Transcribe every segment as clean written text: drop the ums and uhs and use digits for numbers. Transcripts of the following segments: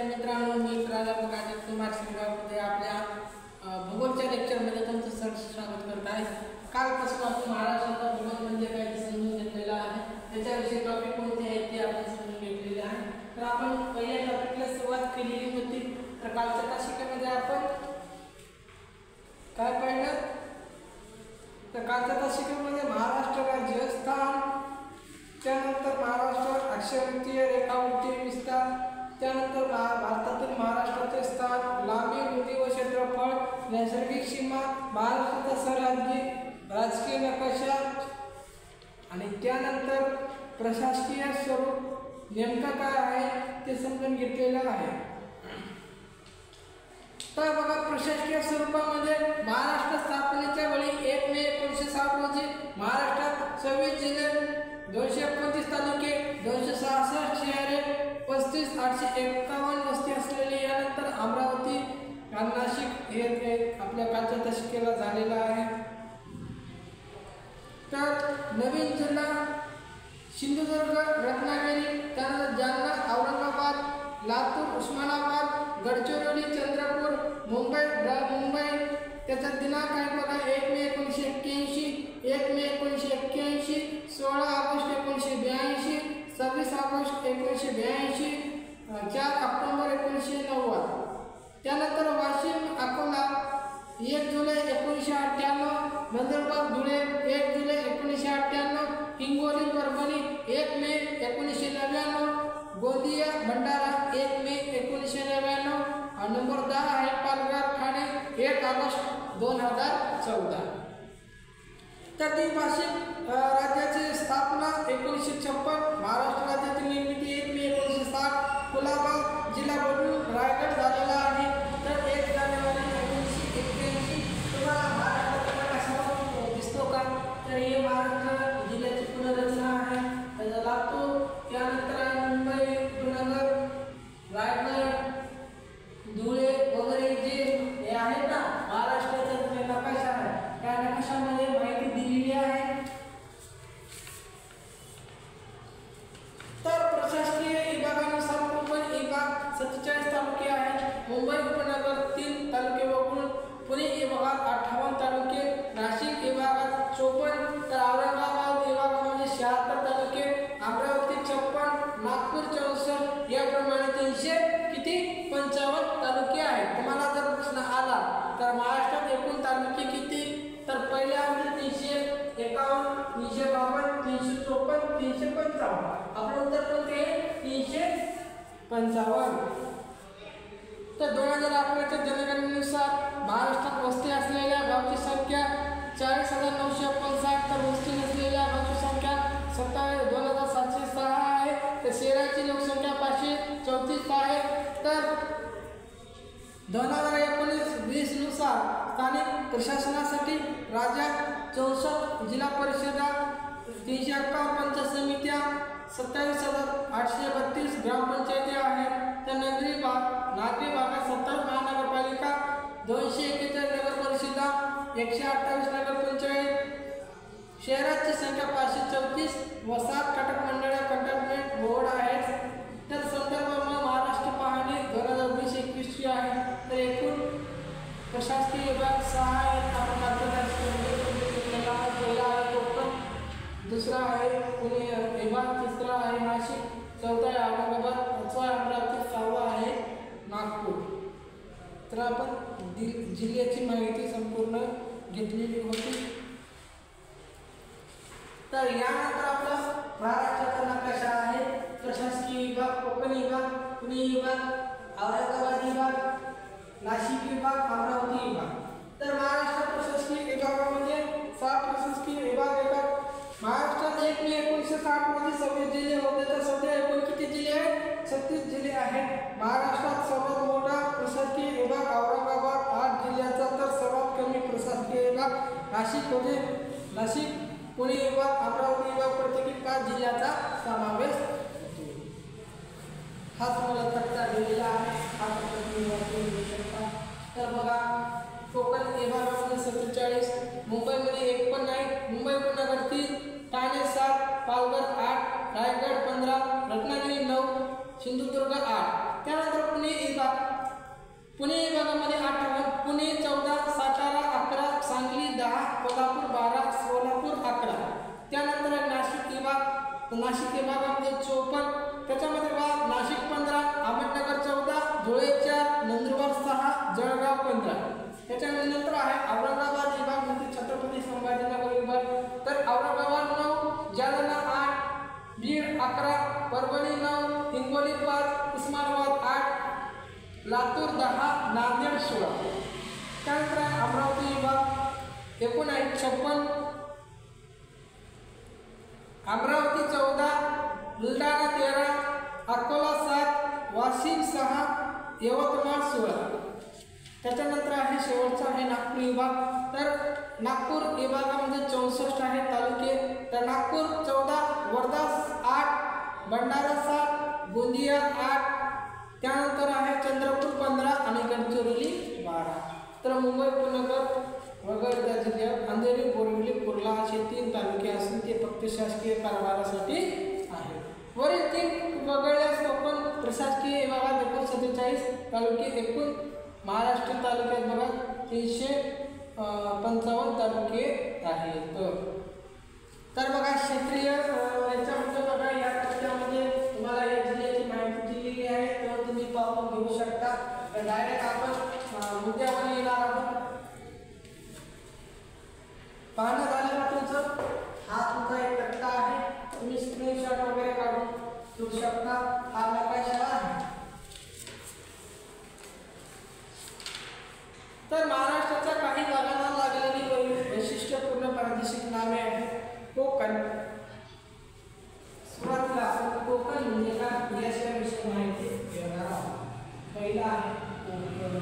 मित्रांनो, मी प्राध्यापक अजय कुमार सिंगावमध्ये आपल्या भूगोलच्या लेक्चरमध्ये तुमचं स्वागत करत आहे। कालपासून आपण महाराष्ट्राचा भूगोल म्हणजे काय ते समजून घेतलेला आहे। त्याच्याविषयी टॉपिक कोणते आहेत ते आपण समजून घेतलेले आहे। तर आपण पहिल्या टॉपिकला सुरुवात केलेली होती। तर कालच्या तासिकेमध्ये आपण काय पाहिलं? तर कालच्या तासिकेमध्ये महाराष्ट्र राज्य स्थान, त्यानंतर महाराष्ट्र अक्षांकीय रेखावृत्तीय विस्तार, त्यानंतर भारतातील महाराष्ट्राचे स्थान, लांबी, रुंदी व क्षेत्रफळ, नैसर्गिक सीमा, महाराष्ट्राचा सरहद्दी, राजकीय नकाशा आणि त्यानंतर प्रशासकीय स्वरूप नेमकं काय आहे ते समजून घेतलेलं आहे। तर बघा, प्रशासकीय स्वरूपामध्ये महाराष्ट्र स्थापनेच्या वेळी 1 मे 1960 रोजी महाराष्ट्रात 26 जिल्हे, 229 तालुके, 266 शहरे, 35,851 वस्ती असलेली, यानंतर अमरावती आणि नाशिक हे आपल्या कालच्या तासिकेला झालेला आहे। तर नवीन जिल्हा सिंधुदुर्ग, रत्नागिरी, त्यानंतर जालना, औरंगाबाद, लातूर, उस्मानाबाद, गडचिरोली, चंद्रपूर, मुंबई, त्याचा दिनांक आहे बघा 1 मे 1981, 1 मे 1981, 16 ऑगस्ट 1982, 26 ऑगस्ट 1982, 4 ऑक्टोबर 1990। त्यानंतर वाशिम, अकोला 1 जुलै 1998, नंदुरबार, धुळे 1 जुलै 1998, हिंगोली, परभणी 1 मे 1999, गोंदिया, भंडारा 1 मे 1999, नंबर 10 आहे पालघर, ठाणे 1 ऑगस्ट 2014। तर द्विभाषिक राज्याची स्थापना 1956, महाराष्ट्र राज्याची निर्मिती 1 मे 1960, कुलाबा जिल्हा बदलून रायगड झालेला आहे। तर 1 जानेवारी 1981 तुम्हाला महाराष्ट्राचा कसा दिसतो का? तर हे महाराष्ट्र जिल्ह्याची पुनर्रचना आहे। त्याचा लातूर, त्यानंतर मुंबई, उपनगर, रायगड, धुळे वगैरे जे हे आहेत ना महाराष्ट्राचा जो नकाशा आहे, त्या नकाशामध्ये माहिती दिलेली आहे। तर प्रशासकीय विभागानुसार मुंबई विभाग 47 तालुके आहेत, मुंबई उपनगर 3 तालुके वगळून पुणे विभागात 58 तालुके, नाशिक विभागात 54, तर औरंगाबाद विभागामध्ये 76 तालुके, अमरावती 56, नागपूर 64, याप्रमाणे 355 तालुके आहेत। तुम्हाला जर प्रश्न आला तर महाराष्ट्रात एकूण तालुके किती? तर पहिल्यामध्ये 351, 352, 354, 355। आपलं उत्तर कोणते? 355। तर 2011च्या जनगणनेनुसार महाराष्ट्रात वस्ती असलेल्या गावची संख्या 40,959, तर वस्ती नसलेल्या गावची संख्या 2,706 आहे। तर शहराची लोकसंख्या 534 आहे। तर 2019-20 नुसार स्थानिक प्रशासनासाठी राज्यात 64 जिल्हा परिषदा, 351 पंचायत समित्या, 27,832 ग्रामपंचायती आहेत। तर नागरी भागात 70 महानगरपालिका, 241 नगर परिषदा, 128 नगरपंचायत, शहराची संख्या 534 व 7 कटक मंडळं कंटेनमेंट बोर्ड आहेत। तर संदर्भ महाराष्ट्र पाहणी 2020-21 आहे। तर एकूण प्रशासकीय विभाग 6 आहेत। आपण पहिला आहे कोकण, दुसरा आहे पुणे विभाग, तिसरा आहे नाशिक, चौथा आहे औरंगाबाद, 5वा आहे अमरावती, 6वा आहे नागपूर। तर आपण जिल्ह्याची माहिती संपूर्ण घेतलेली होती। तर यानंतर आपला महाराष्ट्राचा नकाशा आहे। प्रशासकीय विभाग, कोकण विभाग, पुणे विभाग, औरंगाबाद विभाग, नाशिक विभाग, अमरावती विभाग। तर महाराष्ट्र प्रशासकीय विभागामध्ये 7 प्रशासकीय विभाग येतात। महाराष्ट्रात 1 मे 1960 मध्ये 26 जिल्हे होते, तर सध्या एकूण किती जिल्हे आहेत? 36 जिल्हे आहेत। महाराष्ट्रात सर्वात मोठा प्रशासकीय विभाग औरंगाबाद 8 जिल्ह्याचा, तर सर्वात कमी प्रशासकीय विभाग नाशिक होते। नाशिक, पुणे विभाग, अमरावती विभाग प्रत्येकी 5 जिल्ह्याचा समावेश होतो। हा तुम्हाला तक्ता दिलेला आहे, हा तक्ता। तर बघा, कोकण विभागामध्ये 47, मुंबईमध्ये 1 पण नाही, मुंबई उपनगर 3, ठाणे 7, पालघर 8, रायगड 15, रत्नागिरी 9, सिंधुदुर्ग 8। त्यानंतर पुणे विभाग, पुणे विभागामध्ये 58, पुणे 14, सातारा 11, सांगली 10, कोल्हापूर 12, सोलापूर 11. त्यानंतर नाशिक विभाग, नाशिक विभागामध्ये 54, त्याच्यामध्ये बघा नाशिक 15, अहमदनगर 14, धुळे 4, नंदुरबार 6, जळगाव 15. त्याच्यानंतर आहे औरंगाबाद विभाग म्हणजे छत्रपती संभाजीनगर विभाग, तर औरंगाबाद 9, जालना 8, बीड 11, परभणी 9, हिंगोली 5, उस्मानाबाद 8, लातूर 10, नांदेड 16. त्यानंतर अमरावती विभाग 56, अमरावती 14, बुलढाणा 13, अकोला 7, वाशिम 6, यवतमाळ 16. त्याच्यानंतर आहे शेवटचा आहे नागपूर विभाग, तर नागपूर विभागामध्ये 64 आहे तालुके, तर नागपूर 14, वर्धा 8, भंडारा 7, गोंदिया 8, त्यानंतर आहे चंद्रपूर 15 आणि गडचिरोली 12. तर मुंबई उपनगर वगैरे त्या जिल्ह्यात अंधेरी, बोरिवली, कुर्ला असे 3 तालुके असून ते फक्त शासकीय कारभारासाठी आहे. वरील 3 वगळल्यास कोकण प्रशासकीय विभागात एकूण 47 तालुके, एकूण महाराष्ट्र तालुक्यात बघा 355 तालुके आहेत. तर बघा क्षेत्रीय याच्यामध्ये बघा या तथ्यामध्ये तुम्हाला या जिल्ह्याची माहिती दिलेली आहे, तर तुम्ही पाहून घेऊ शकता. तर डायरेक्ट आपण मुद्द्यावर येणार आहोत. पाहणं झालं का तुमचं? हा तुमचा एक तक्ता आहे, तुम्ही स्क्रीनशॉट वगैरे काढून घेऊ शकता. हा नकाशा आहे. तर महाराष्ट्राच्या काही भागांना लागलेली वैशिष्ट्यपूर्ण प्रादेशिक नावे आहेत. कोकण, सुरुवातीला आपण कोकण म्हणजे काय याविषयी माहिती घेणार आहोत. पहिला आहे कोकण,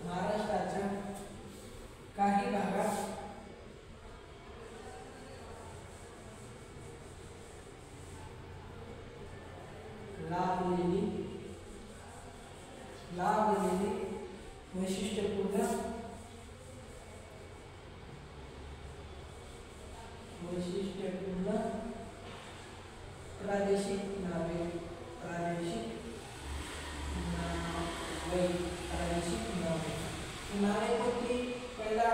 महाराष्ट्राच्या काही भागात लाभलेली वैशिष्ट्यपूर्ण प्रादेशिक नावे, नावे कोणती? पहिला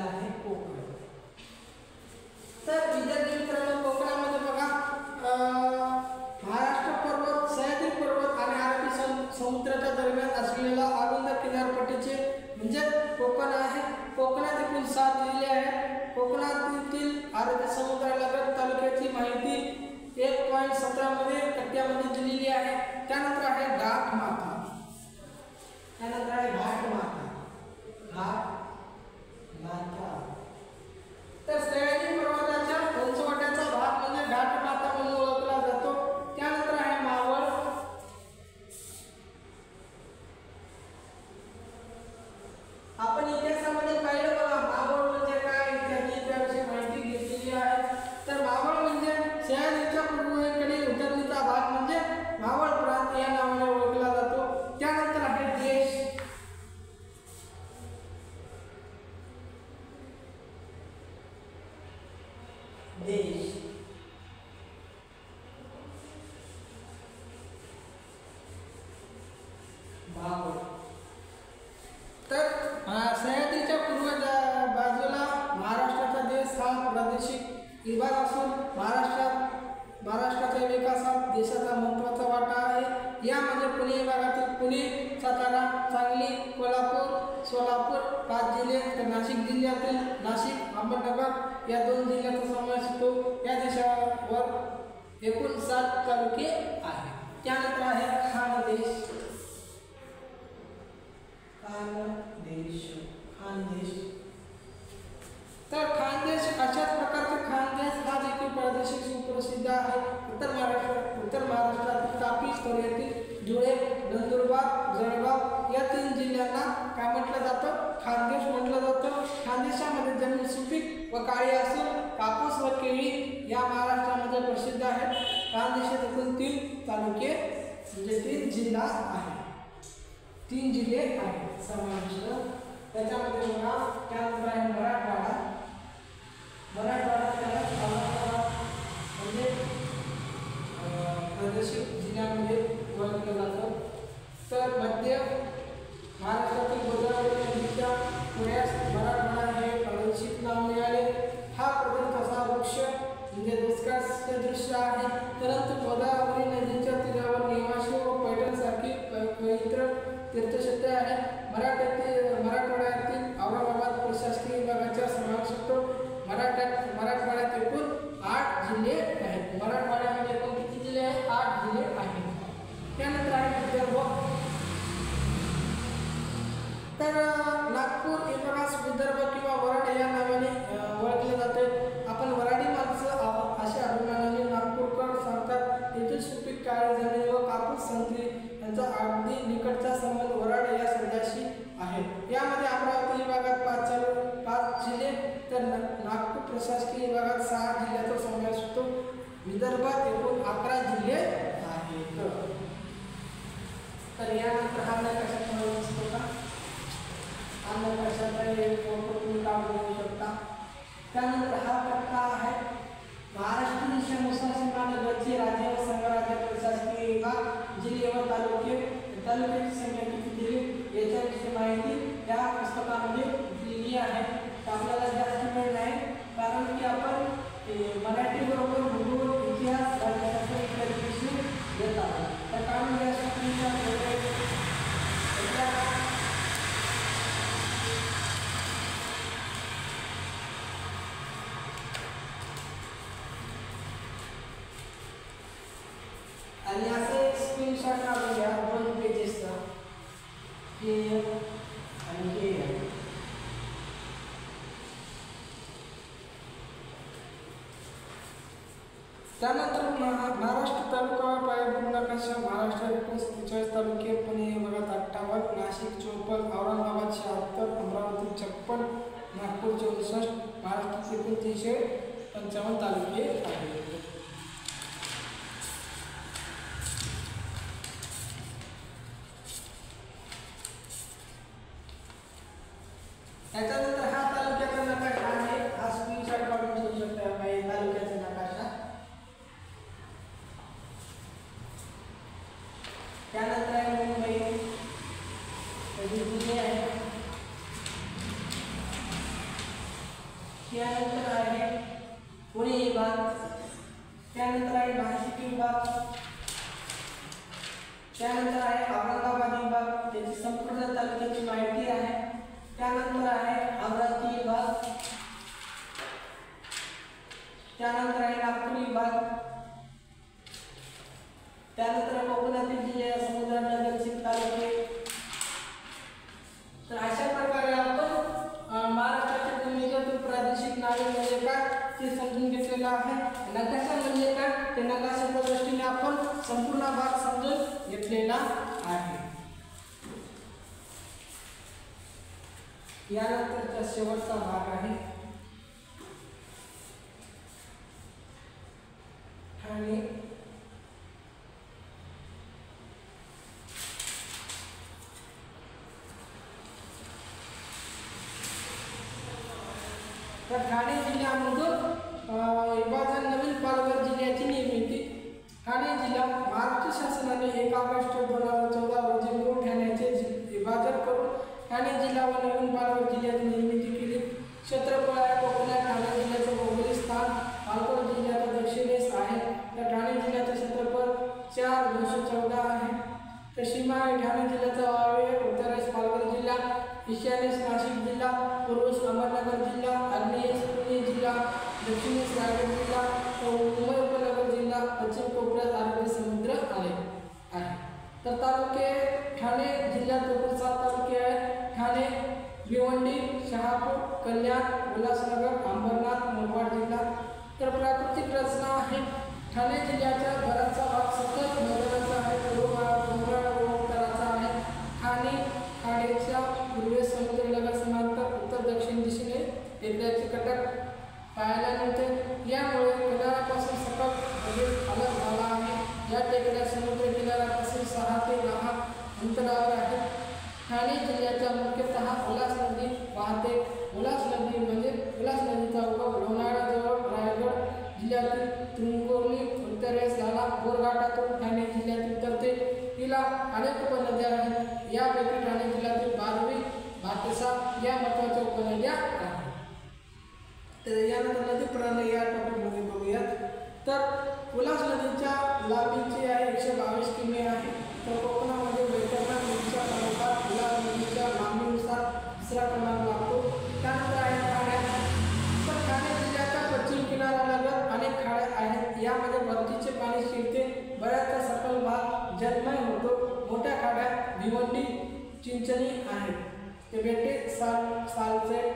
आहे कोकण, तर विद्यार्थी मित्रांनो कोकणामध्ये बघा महाराष्ट्र पर्वत, सह्याद्री पर्वत आणि अरबी समुद्राच्या दरम्यान असलेला अरुंद किनारपट्टीचे म्हणजे कोकण आहे. कोकणात एकूण 7 जिल्हे आहेत. कोकणातील अरबी समुद्रालगत तालुक्याची माहिती 1.17 मध्ये तक्त्यामध्ये दिलेली आहे. त्यानंतर आहे घाटमाथा, तर सह्याद्री पर्वताच्या उंचवट्याचा भाग म्हणजे घाटमाथा म्हणून ओळखला जातो. त्यानंतर आहे मावळ, आपण इतिहासामध्ये पाहिलं बघा मावळ म्हणजे काय इत्यादी त्याविषयी माहिती घेतलेली आहे. तर मावळ म्हणजे सह्याद्रीच्या पूर्वेकडील उतरणीचा भाग म्हणजे मावळ प्रांत या नावाने ओळखला जातो. त्यानंतर आहे देश, तर सह्याद्रीच्या पूर्व बाजूला महाराष्ट्राचा देश हा प्रादेशिक विभाग असून महाराष्ट्राच्या विकासात देशाचा महत्त्वाचा वाटा आहे. यामध्ये पुणे विभागातील पुणे, सातारा, सांगली, कोल्हापूर, सोलापूर 5 जिल्हे, तर नाशिक जिल्ह्यातील नाशिक, अहमदनगर या 2 जिल्ह्याचा समावेश होतो. या देशावर एकूण 7 तालुके आहेत. त्यानंतर आहे खानदेश, तर खानदेश अशाच प्रकारचे खानदेश हा देखील प्रादेशिक सुप्रसिद्ध आहे. उत्तर महाराष्ट्रातील तापी खोऱ्यातील धुळे, नंदुरबार, जळगाव या 3 जिल्ह्यांना काय म्हटलं जातं? खानदेश म्हटलं जातं. खानदेशामध्ये जमीन सुपीक व काळी असून कापूस व केळी या महाराष्ट्रामध्ये प्रसिद्ध आहेत. खानदेशात एकूण 3 तालुके म्हणजे 3 जिल्हा आहेत. 3 जिल्हे आहेत समाविष्ट त्याच्यामध्ये बघा. त्यानंतर आहे मराठवाडा. मराठवाडा त्याला औरंगाबाद म्हणजे प्रादेशिक जिल्ह्यामध्ये ओळखलं जातं. तर मध्य महाराष्ट्रातील गोदावरी नदीच्या पुढ्यास मराठवाडा हे प्रादेशिक नाव मिळाले. हा प्रदेश असा वृक्ष म्हणजे दुष्काळ सदृश आहे, परंतु गोदावरी नदीच्या तीरावर निवासी व पैठणसारखी पवित्र तीर्थक्षेत्रे आहे. मराठवाड्यातील औरंगाबाद प्रशासकीय विभागाच्या समावेश होतो. मराठवाड्यात एकूण 8 जिल्हे आहेत. मराठवाड्यामध्ये एकूण किती जिल्हे आहेत? 8 जिल्हे आहेत. त्यानंतर आहे विदर्भ. तर नागपूर हे प्रवास विदर्भ किंवा वराड या नावाने ओळखले जाते. आपण वराडी माणसं अशा अभिमानाने नागपूरकर सांगतात. तेथील सुपीक काळी जमीन व कापूस संत्री यांचा अगदी निकटचा संबंध वराड या शब्दाशी आहे. यामध्ये अमरावती विभागात 5 जिल्हे तर नागपूर प्रशासकीय विभागात 6 जिल्ह्याचा समावेश होतो. विदर्भात एकूण 11 जिल्हे आहेत. तर यानंतर हा नकाशा तुम्हाला दिसतो का? हा नकाशाचा एक फोटो तुम्ही काढून घेऊ शकता. त्यानंतर हा पट्टा आहे महाराष्ट्र देशानुसार सीमालगतचे राज्य व संघराज्य प्रशासकीय विभाग जिल्हे व तालुक्याची संख्या किती दिली याच्याविषयी माहिती या पुस्तकामध्ये दिलेली आहे. आपल्याला जास्त वेळ नाही कारण की आपण मराठी बरोबर भूगोल, इतिहास, राज्यशास्त्र इत्यादी विषय घेत आहोत. तर कारण आणि असं एक स्क्रीनशॉट काढून घ्या 2 पेजेसचा हे आणि हे. त्यानंतर महाराष्ट्र तालुका पायाभूत नकाशा. महाराष्ट्रात 43 तालुके पुणे विभागात 58, नाशिक 54, औरंगाबाद 76, अमरावती 56, नागपूर 64, महाराष्ट्रात एकूण 355 तालुके आहेत. त्याच्यानंतर हा तालुक्याचा नकाशा आहे. हा स्क्रीनशॉट काढून घेऊ शकता काही तालुक्याचा नकाशा. त्यानंतर आहे मुंबई जिल्हे आहे. त्यानंतर आहे पुणे विभाग. त्यानंतर आहे नाशिक विभाग. त्यानंतर आहे औरंगाबाद विभाग, त्याची संपूर्ण तालुक्याची माहिती आहे. त्यानंतर आहे अमरावती विभाग. त्यानंतर आहे नागपूर विभाग. त्यानंतर कोकणातील जिल्हे, समुद्रलगतचे तालुके. तर अशा प्रकारे आपण महाराष्ट्राच्या भूमीगत प्रादेशिक नावे म्हणजे काय ते समजून घेतलेलं आहे. नकाशा म्हणजे काय ते नकाशाच्या दृष्टीने आपण संपूर्ण भाग समजून घेतलेला आहे. यानंतरचा शेवटचा भाग आहे ठाणे. तर ठाणे जिल्ह्यामधून विभाजन नवीन पालघर जिल्ह्याची निर्मिती. ठाणे जिल्हा महाराष्ट्र शासनाने 1 ऑगस्ट 2014 रोजी मूळ ठाण्याचे विभाजन करून ठाणे जिल्हा व नवीन पालघर जिल्ह्याची निर्मिती केली. क्षेत्रफळ आहे कोकणात ठाणे जिल्ह्याचं भौगोलिक स्थान पालघर जिल्ह्याच्या दक्षिणेस आहे. तर ठाणे जिल्ह्याचे क्षेत्रफळ 4,214 आहे. तर सीमा आहे ठाणे जिल्ह्याचा वायव्य उत्तरेस पालघर जिल्हा, ईशान्येस नाशिक जिल्हा, पूर्वेस अहमदनगर जिल्हा, आग्नेयेस पुणे जिल्हा, दक्षिणेस रायगड जिल्हा, मुंबई उपनगर जिल्हा, पश्चिम कोपऱ्यात अरबी समुद्र आहे. तर तालुके ठाणे जिल्ह्यात एकूण 7 तालुके आहेत. ठाणे, भिवंडी, शहापूर, कल्याण, उल्हासनगर, अंबरनाथ, मुरबाड जिल्हा. तर प्राकृतिक रचना आहे. ठाणे जिल्ह्याच्या बराचसा भाग सतत मैदानाचा आहे, पूर्व भाग डोंगराळ व उत्तराचा आहे. ठाणेच्या पूर्वेस समुद्रलगत समांतर उत्तर दक्षिण दिशेने टेकड्याचे कटक पाहायला मिळते. यामुळे किनाऱ्यापासून सतत हवेत अलग झाला आहे. या टेकड्या समुद्र किनाऱ्यापासून 6 ते 10 अंतरावर आहेत. ठाणे जिल्ह्याचा मुख्यतः उल्हास नदी वाहते. उल्हास नदी म्हणजे उल्हास नदीचा उगम लोणावळ्याजवळ रायगड जिल्ह्यातील तुंगोली उत्तरेस लाला बोरघाटातून ठाणे जिल्ह्यात उतरते. तिला अनेक उपनद्या आहेत. यापैकी ठाणे जिल्ह्यातील बारवी भातसा या महत्त्वाच्या उपनद्या आहेत. तर यानंतर नदी प्रणाली या टॉपिकमध्ये बघूयात. तर उल्हास नदीच्या लांबीची आहे 122 किमी आहे. तर कोकणामध्ये वैतरणा नदीच्या तालुक्यात उल्हास नदीच्या लांबीनुसार दुसरा क्रमांक लागतो. त्यानंतर आहे खाड्या. तर ठाणे जिल्ह्याच्या पश्चिम किनाऱ्यालगत अनेक खाड्या आहेत. यामध्ये भरतीचे पाणी शिरते. बऱ्याचसा सखल भाग जलमय होतो. मोठ्या खाड्या भिवंडी चिंचणी आहेत. ते बेटे सालसेट.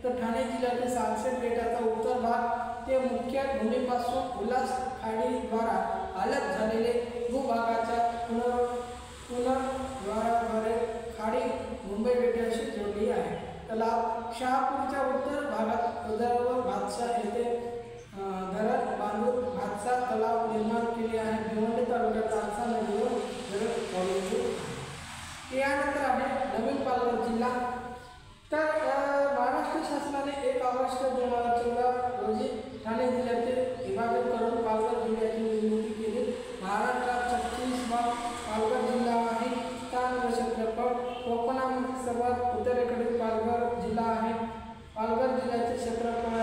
तर ठाणे जिल्ह्यातील सालसेट बेटाचा उत्तर भाग ते मुख्य भूमीपासून उल्हास खाडीद्वारा अलग झालेले भूभागाच्या पुनर्द्वाराद्वारे खाडी मुंबई बेटाशी जोडली आहे. तलाव शहापूरच्या उत्तर भागात उदरवर भातसा येथे धरण बांधून भातसा तलाव निर्माण केले आहे. भिवंडी तालुक्यात तारसा नदीवर धरण बांधले. यानंतर आहे नवीन पालघर जिल्हा. तर महाराष्ट्र शासनाने 1 ऑगस्ट 2014 रोजी ठाणे जिल्ह्याचे विभाजन करून पालघर जिल्ह्याची निर्मिती केली. महाराष्ट्रात 36वा पालघर जिल्हा आहे. स्थान व क्षेत्रफळ कोकणामध्ये सर्वात उत्तरेकडील पालघर जिल्हा आहे. पालघर जिल्ह्याचे क्षेत्रफळ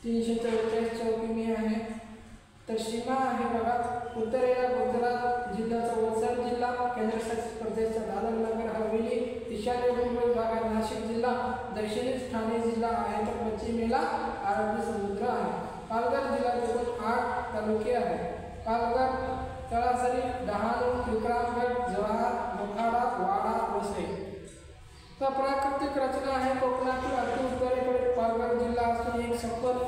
344 चौरस किमी आहे. तर सीमा आहे बघा. उत्तरेला गुजरात जिल्ह्याचा वलसाड जिल्हा, केंद्रशासित प्रदेशचा दादर नगर हवेली, ईशान्य भागात नाशिक जिल्हा, दक्षिणेस ठाणे जिल्हा आहे. तर पश्चिमेला अरबी समुद्र आहे. पालघर जिल्ह्यात एकूण 8 तालुके आहेत. पालघर, तळासरी, डहाणू, विक्रमगड, जव्हार, मोखाडा, वाडा, वसई. तर प्राकृतिक रचना आहे. कोकणातील अति उत्तरेकडे पालघर जिल्हा असून एक सखल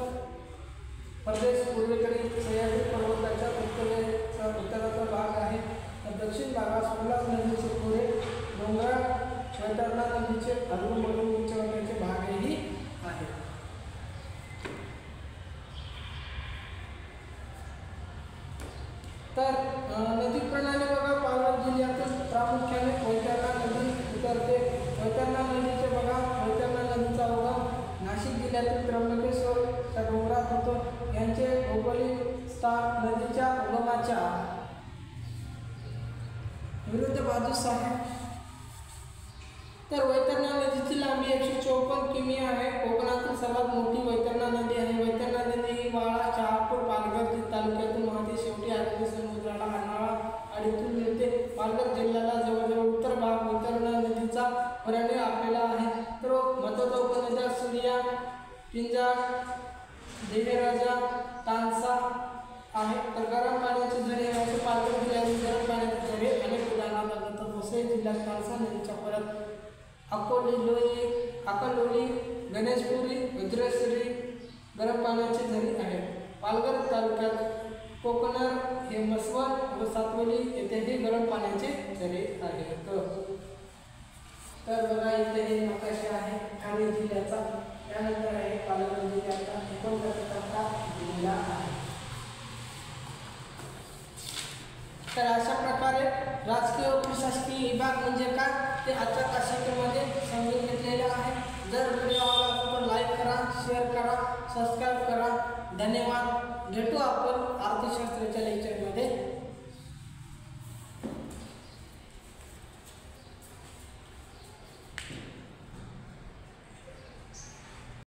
प्रदेश पूर्वेकडील सह्याद्री पर्वताच्या उत्तराचा भाग आहे. दक्षिण भागात उल्हास नदीचे खोरे डोंगराळ वैतरणा नदीचे अधूनमधून उंच वाट्याचे भागही आहेत. तर नदी प्रणाली बघा. पालघर जिल्ह्यातून प्रामुख्याने वैतरणा नदी उतरते. वैतरणा नदीचे बघा. वैतरणा नदीचा उगम नाशिक जिल्ह्यातील त्र्यंबकेश्वरच्या डोंगरात होतो. यांचे भौगोलिक स्थान नदीच्या उगमाच्या विरुद्ध बाजूस आहे. तर वैतरणा नदीची लांबी 154 किमी आहे. कोकणातील सर्वात मोठी वैतरणा नदी आहे. वैतरणा नदी ही वाळा, शहापूर, पालघर तालुक्यातून वाहते. शेवटी अरबी समुद्राला अर्नाळा आडीतून मिळते. पालघर जिल्ह्याला जवळजवळ उत्तर भाग वैतरणा नदीचा पर्याय आपल्याला आहे. तर महत्त्वाच्या उपनद्या सूर्या, पिंजाळ, देवीराजा, तानसा आहे. तर गरम पाण्याचे झरे असे पालघर जिल्ह्यातील गरम पाण्याचे झरे अनेक उदाहरणार्थ आढळतात. वसई जिल्ह्यात तानसा नदीच्या परत अकोलोली, गणेशपुरी, वज्रेश्वरी गरम पाण्याचे झरे आहेत. पालघर तालुक्यात कोकणर, हेमस्वर व सातवली येथेही गरम पाण्याचे झरे आहेत. तर बघा इथे हे नकाशा आहे ठाणे जिल्ह्याचा. त्यानंतर आहे पालघर जिल्ह्याचा 49वा जिल्हा आहे. तर अशा प्रकारे राजकीय व प्रशासकीय विभाग म्हणजे काय ते आजच्या काशिकेमध्ये समजून घेतलेले आहे. जर व्हिडिओ आवडला तर लाईक करा, शेअर करा, सबस्क्राईब करा. धन्यवाद. भेटू आपण अर्थशास्त्राच्या लेक्चर.